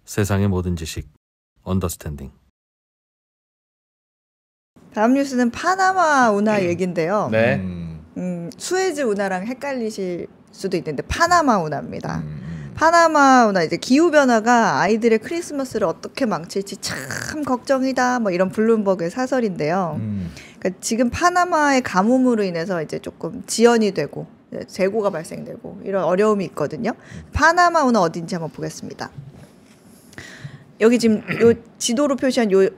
세상의 모든 지식 언더스탠딩. 다음 뉴스는 파나마 운하 얘긴데요. 네. 수에즈 운하랑 헷갈리실 수도 있는데 파나마 운하입니다. 파나마 운하 이제 기후 변화가 아이들의 크리스마스를 어떻게 망칠지 참 걱정이다. 뭐 이런 블룸버그의 사설인데요. 그러니까 지금 파나마의 가뭄으로 인해서 이제 조금 지연이 되고 재고가 발생되고 이런 어려움이 있거든요. 파나마 운하 어딘지 한번 보겠습니다. 여기 지금 요 지도로 표시한 요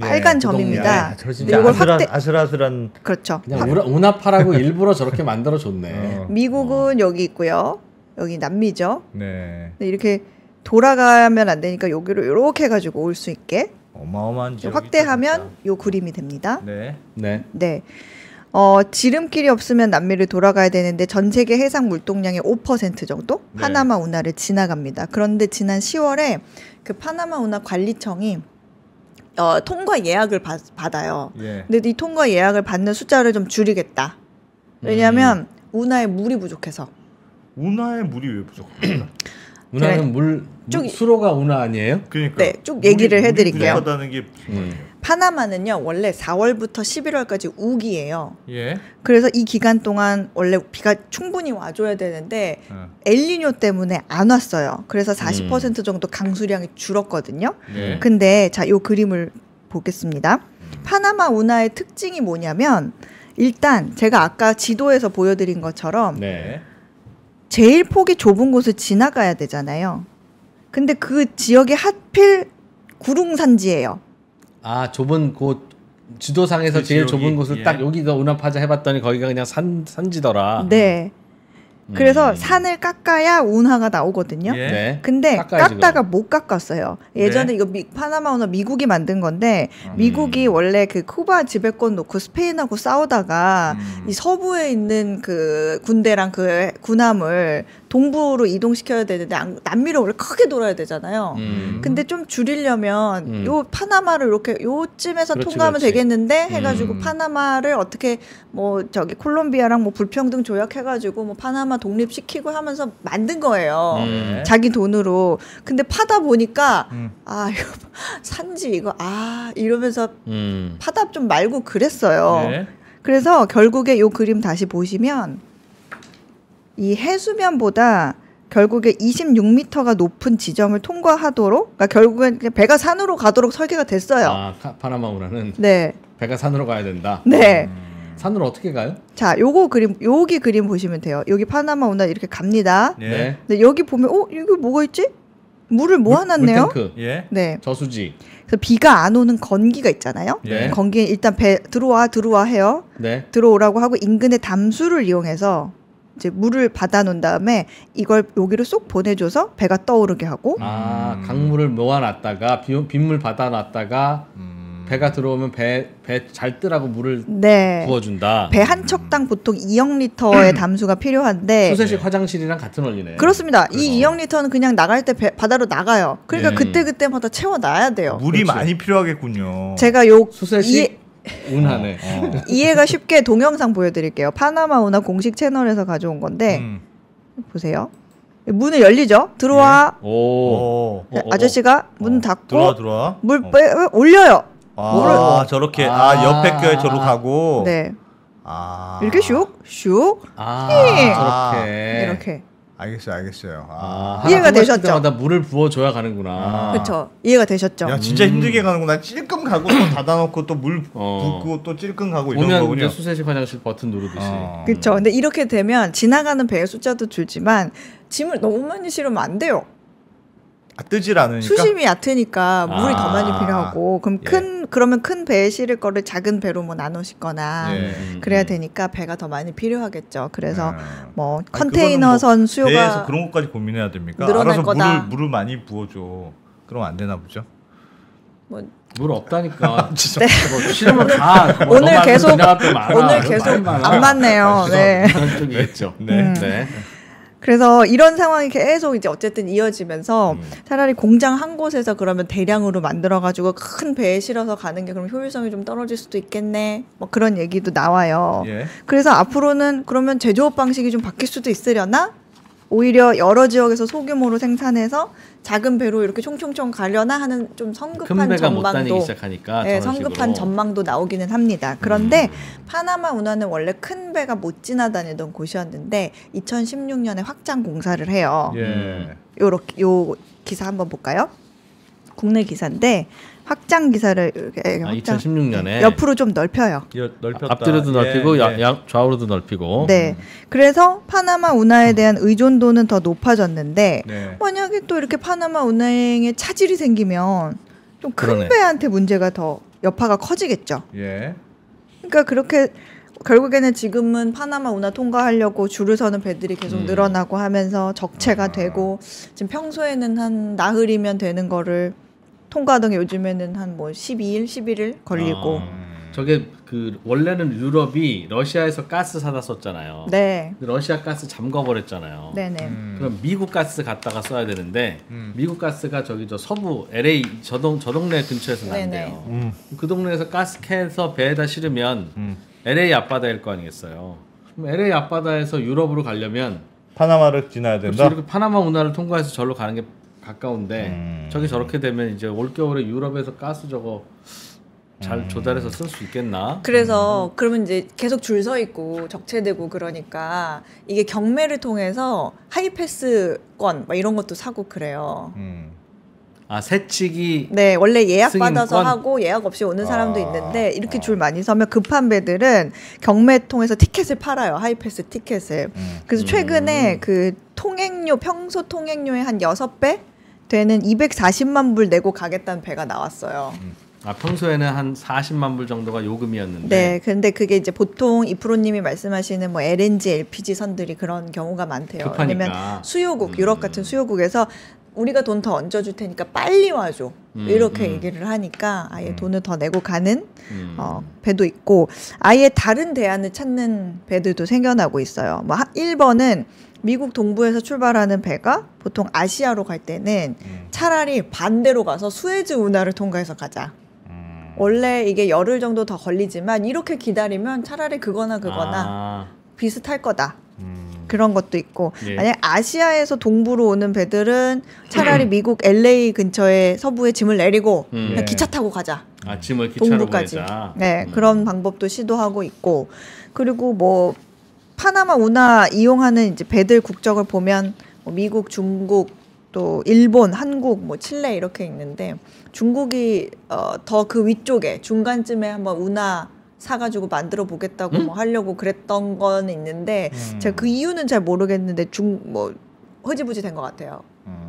빨간 점입니다. 이걸 아슬아슬한. 그렇죠. 그냥 운하파라고 일부러 저렇게 만들어 줬네. 미국은 여기 있고요. 여기 남미죠. 네. 이렇게 돌아가면 안 되니까 여기로 이렇게 해가지고 올 수 있게 어마어마한 지역이 확대하면 요 그림이 됩니다. 네. 네. 네. 지름길이 없으면 남미를 돌아가야 되는데 전 세계 해상 물동량의 5% 정도 네. 파나마 운하를 지나갑니다. 그런데 지난 10월에 그 파나마 운하 관리청이 통과 예약을 받아요. 예. 근데 이 통과 예약을 받는 숫자를 좀 줄이겠다. 왜냐하면 운하에 물이 부족해서. 운하에 물이 왜 부족합니까? 운하는 수로가 운하 아니에요? 그러니까. 네, 쭉 얘기를 해드릴게요. 물이 부족하다는 게 무슨 말이에요? 파나마는요 원래 4월부터 11월까지 우기예요. 예. 그래서 이 기간 동안 원래 비가 충분히 와줘야 되는데 엘니뇨 때문에 안 왔어요. 그래서 40% 정도 강수량이 줄었거든요. 예. 근데 자, 요 그림을 보겠습니다. 파나마 운하의 특징이 뭐냐면 일단 제가 아까 지도에서 보여드린 것처럼 네. 제일 폭이 좁은 곳을 지나가야 되잖아요. 근데 그 지역이 하필 구릉산지예요. 아, 좁은 곳 지도상에서 그 제일 지역이, 좁은 곳을 예. 딱 여기가 운하파자 해봤더니 거기가 그냥 산지더라. 네. 그래서 산을 깎아야 운하가 나오거든요. 예. 네. 근데 깎아야지, 깎다가 못 깎았어요. 예전에 네. 이거 파나마 운하 미국이 만든 건데 미국이 원래 그 쿠바 지배권 놓고 스페인하고 싸우다가 이 서부에 있는 그 군대랑 그 군함을 동부로 이동시켜야 되는데 남미를 원래 크게 돌아야 되잖아요. 근데 좀 줄이려면 요 파나마를 이렇게 요쯤에서 그렇지, 통과하면 그렇지. 되겠는데 해가지고 파나마를 어떻게 뭐 저기 콜롬비아랑 뭐 불평등 조약해가지고 뭐 파나마 독립시키고 하면서 만든 거예요. 자기 돈으로. 근데 파다 보니까 아 이거 산지 이거 이러면서 파다 좀 말고 그랬어요. 네. 그래서 결국에 요 그림 다시 보시면 이 해수면보다 결국에 26m가 높은 지점을 통과하도록, 그러니까 결국엔 그냥 배가 산으로 가도록 설계가 됐어요. 아, 파나마 운하는 네, 배가 산으로 가야 된다. 네. 산으로 어떻게 가요? 자, 여기 그림 보시면 돼요. 여기 파나마 운하 이렇게 갑니다. 예. 근데 여기 보면 여기 뭐가 있지? 물을 모아놨네요. 물탱크, 예. 네. 저수지. 그래서 비가 안 오는 건기가 있잖아요. 예. 건기에 일단 배 들어와 해요. 네. 들어오라고 하고 인근의 담수를 이용해서 이제 물을 받아놓은 다음에 이걸 여기로 쏙 보내줘서 배가 떠오르게 하고. 아, 강물을 모아놨다가 빗물 받아놨다가 배가 들어오면 배 잘 뜨라고 물을 네. 부어준다. 배 한 척당 보통 2억 리터의 담수가 필요한데. 수세식 화장실이랑 같은 원리네. 그렇습니다. 이 2억 리터는 그냥 나갈 때 바다로 나가요. 그러니까 그때마다 채워놔야 돼요. 물이 그렇죠. 많이 필요하겠군요. 제가 수세식 운하네. 이해가 쉽게 동영상 보여드릴게요. 파나마 운하 공식 채널에서 가져온 건데 보세요. 문을 열리죠. 들어와. 오. 아저씨가 문 닫고 들어와. 물 올려요. 저렇게 옆에 껴에 저로 가고. 네. 이렇게 슉. 저렇게. 이렇게. 알겠어요. 이해가 되셨죠? 때마다 물을 부어줘야 가는구나. 그렇죠. 이해가 되셨죠? 야, 진짜 힘들게 가는구나. 찔끔 가고 또 닫아놓고 또 물 붓고 또 찔끔 가고 이런 오면 거군요. 이제 수세식 화장실 버튼 누르듯이. 그렇죠. 근데 이렇게 되면 지나가는 배의 숫자도 줄지만 짐을 너무 많이 실으면 안 돼요. 뜨질 않으니까. 수심이 얕으니까 물이 더 많이 필요하고 그럼 예. 그러면 큰 배에 실을 거를 작은 배로 뭐 나누시거나 예. 그래야 되니까 배가 더 많이 필요하겠죠. 그래서 뭐 아니, 컨테이너선 수요가 배에서 그런 것까지 고민해야 됩니까? 늘어날 알아서 거다. 물을 많이 부어줘. 그럼 안 되나 보죠. 뭐 물 없다니까. 진짜. 싫으면 가. 오늘 계속 안 안 맞네요. 네. 그런 쪽이 있죠. 네. 네. 그래서 이런 상황이 계속 이제 어쨌든 이어지면서 차라리 공장 한 곳에서 그러면 대량으로 만들어가지고 큰 배에 실어서 가는 게 그럼 효율성이 좀 떨어질 수도 있겠네. 뭐 그런 얘기도 나와요. 예. 그래서 앞으로는 그러면 제조업 방식이 좀 바뀔 수도 있으려나? 오히려 여러 지역에서 소규모로 생산해서 작은 배로 이렇게 총총총 가려나 하는 좀 성급한 큰 배가 못 다니기 전망도 시작하니까 네, 저런 성급한 식으로. 전망도 나오기는 합니다. 그런데 파나마 운하는 원래 큰 배가 못 지나다니던 곳이었는데 2016년에 확장 공사를 해요. 예. 요 기사 한번 볼까요? 국내 기사인데 확장 기사를 이렇게 아, 확장- 2016년에 네, 옆으로 좀 넓혀요. 넓혔다. 앞뒤로도 넓히고 예. 좌우로도 넓히고. 네. 그래서 파나마 운하에 대한 의존도는 더 높아졌는데 네. 만약에 또 이렇게 파나마 운항에 차질이 생기면 좀 큰 그러네. 배한테 문제가 더 여파가 커지겠죠. 예. 그러니까 그렇게 결국에는 지금은 파나마 운하 통과하려고 줄을 서는 배들이 계속 늘어나고 하면서 적체가 되고 지금 평소에는 한 나흘이면 되는 거를 통과하던 게 요즘에는 한 뭐 12일, 11일 걸리고. 저게 그 원래는 유럽이 러시아에서 가스 사다 썼잖아요. 네. 근데 러시아 가스 잠궈버렸잖아요. 네네. 그럼 미국 가스 갖다가 써야 되는데 미국 가스가 저기 저 서부 LA 저 동네 근처에서 네네. 난대요. 그 동네에서 가스 캐서 배에다 실으면 LA 앞바다일 거 아니겠어요. 그럼 LA 앞바다에서 유럽으로 가려면 파나마를 지나야 된다. 이렇게 파나마 운하를 통과해서 절로 가는 게 가까운데 저기 저렇게 되면 이제 올겨울에 유럽에서 가스 저거 잘 조달해서 쓸 수 있겠나? 그래서 그러면 이제 계속 줄 서 있고 적체되고 그러니까 이게 경매를 통해서 하이패스권 막 이런 것도 사고 그래요. 아 새치기 네, 원래 예약 받아서 승인권? 하고 예약 없이 오는 사람도 있는데 이렇게 줄 많이 서면 급한 배들은 경매 통해서 티켓을 팔아요. 하이패스 티켓을. 그래서 최근에 그 통행료 평소 통행료의 한 6배 되는 240만 불 내고 가겠다는 배가 나왔어요. 아 평소에는 한 40만 불 정도가 요금이었는데 네, 근데 그게 이제 보통 이프로님이 말씀하시는 뭐 LNG, LPG 선들이 그런 경우가 많대요. 급하니까. 왜냐면 수요국, 유럽 같은 수요국에서 우리가 돈 더 얹어줄 테니까 빨리 와줘. 이렇게 얘기를 하니까 아예 돈을 더 내고 가는 배도 있고 아예 다른 대안을 찾는 배들도 생겨나고 있어요. 뭐 1번은 미국 동부에서 출발하는 배가 보통 아시아로 갈 때는 차라리 반대로 가서 수에즈 운하를 통과해서 가자. 원래 이게 열흘 정도 더 걸리지만 이렇게 기다리면 차라리 그거나 비슷할 거다. 그런 것도 있고 예. 만약 아시아에서 동부로 오는 배들은 차라리 미국 LA 근처에 서부에 짐을 내리고 그냥 예. 기차 타고 가자. 아 짐을 기차로 동부까지. 보내자. 네, 그런 방법도 시도하고 있고 그리고 뭐 파나마 운하 이용하는 이제 배들 국적을 보면 뭐 미국, 중국, 또 일본, 한국, 뭐 칠레 이렇게 있는데 중국이 더 그 위쪽에 중간쯤에 한번 운하 사가지고 만들어 보겠다고 뭐 하려고 그랬던 건 있는데 제가 그 이유는 잘 모르겠는데 뭐 흐지부지 된 것 같아요.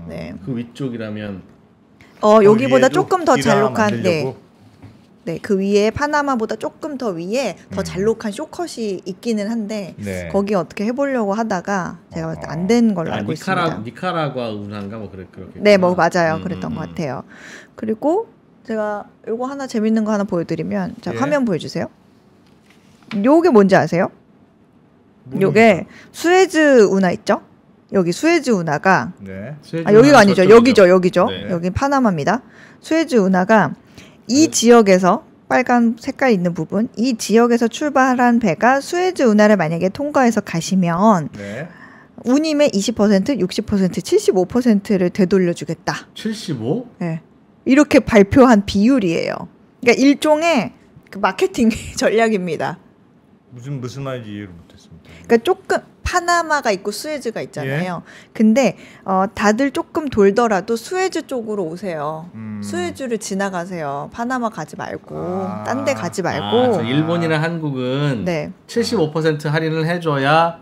네. 그 위쪽이라면 여기보다 위에도 조금 더 기라 잘록한 만들려고? 네, 그 위에 파나마보다 조금 더 위에 더 잘록한 쇼컷이 있기는 한데 네. 거기 어떻게 해보려고 하다가 제가 봤을 때 안 된 걸로 알고 있습니다. 니카라과 운하인가 뭐 그렇게. 네, 뭐 맞아요. 그랬던 것 같아요. 그리고 제가 요거 하나 재밌는 거 하나 보여드리면 자 예. 화면 보여주세요. 요게 뭔지 아세요? 요게 수에즈 운하 있죠? 여기 수에즈 운하가 네. 여기가 아니죠. 저쪽이죠. 여기죠. 네. 여기 파나마입니다. 수에즈 운하가 이 지역에서 빨간 색깔 있는 부분 이 지역에서 출발한 배가 수에즈 운하를 만약에 통과해서 가시면 네. 운임의 20%, 60%, 75%를 되돌려주겠다. 75? 네. 이렇게 발표한 비율이에요. 그러니까 일종의 그 마케팅 전략입니다. 무슨 말인지 이해를 못했습니다. 그러니까 조금 파나마가 있고 수에즈가 있잖아요. 근데 다들 조금 돌더라도 수에즈 쪽으로 오세요. 수에즈를 지나가세요. 파나마 가지 말고 딴 데 가지 말고. 저 일본이나 한국은 네. 75% 할인을 해줘야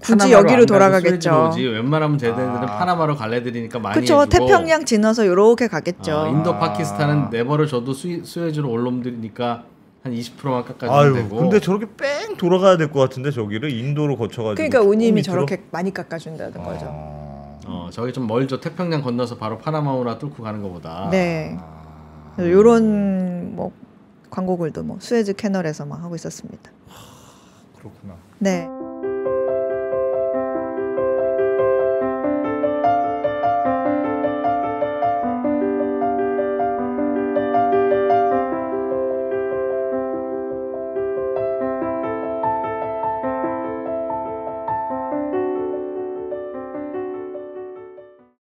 굳이 파나마로 여기로 안 가고 돌아가겠죠. 수에즈로 오지. 웬만하면 쟤네들은 파나마로 갈래들이니까 많이 그렇죠. 해주고. 태평양 지나서 요렇게 가겠죠. 인도 파키스탄은 내버려 줘도 수에즈로 올 놈들이니까 한 20%만 깎아주면 아유, 되고. 근데 저렇게 뺑 돌아가야 될 것 같은데 저기를 인도로 거쳐가지고. 그러니까 운임이 밑으로? 저렇게 많이 깎아준다는 거죠. 저기 좀 멀죠. 태평양 건너서 바로 파나마우나 뚫고 가는 것보다. 네. 요런 뭐 광고글도 뭐 수에즈 캐널에서 막 하고 있었습니다. 그렇구나. 네.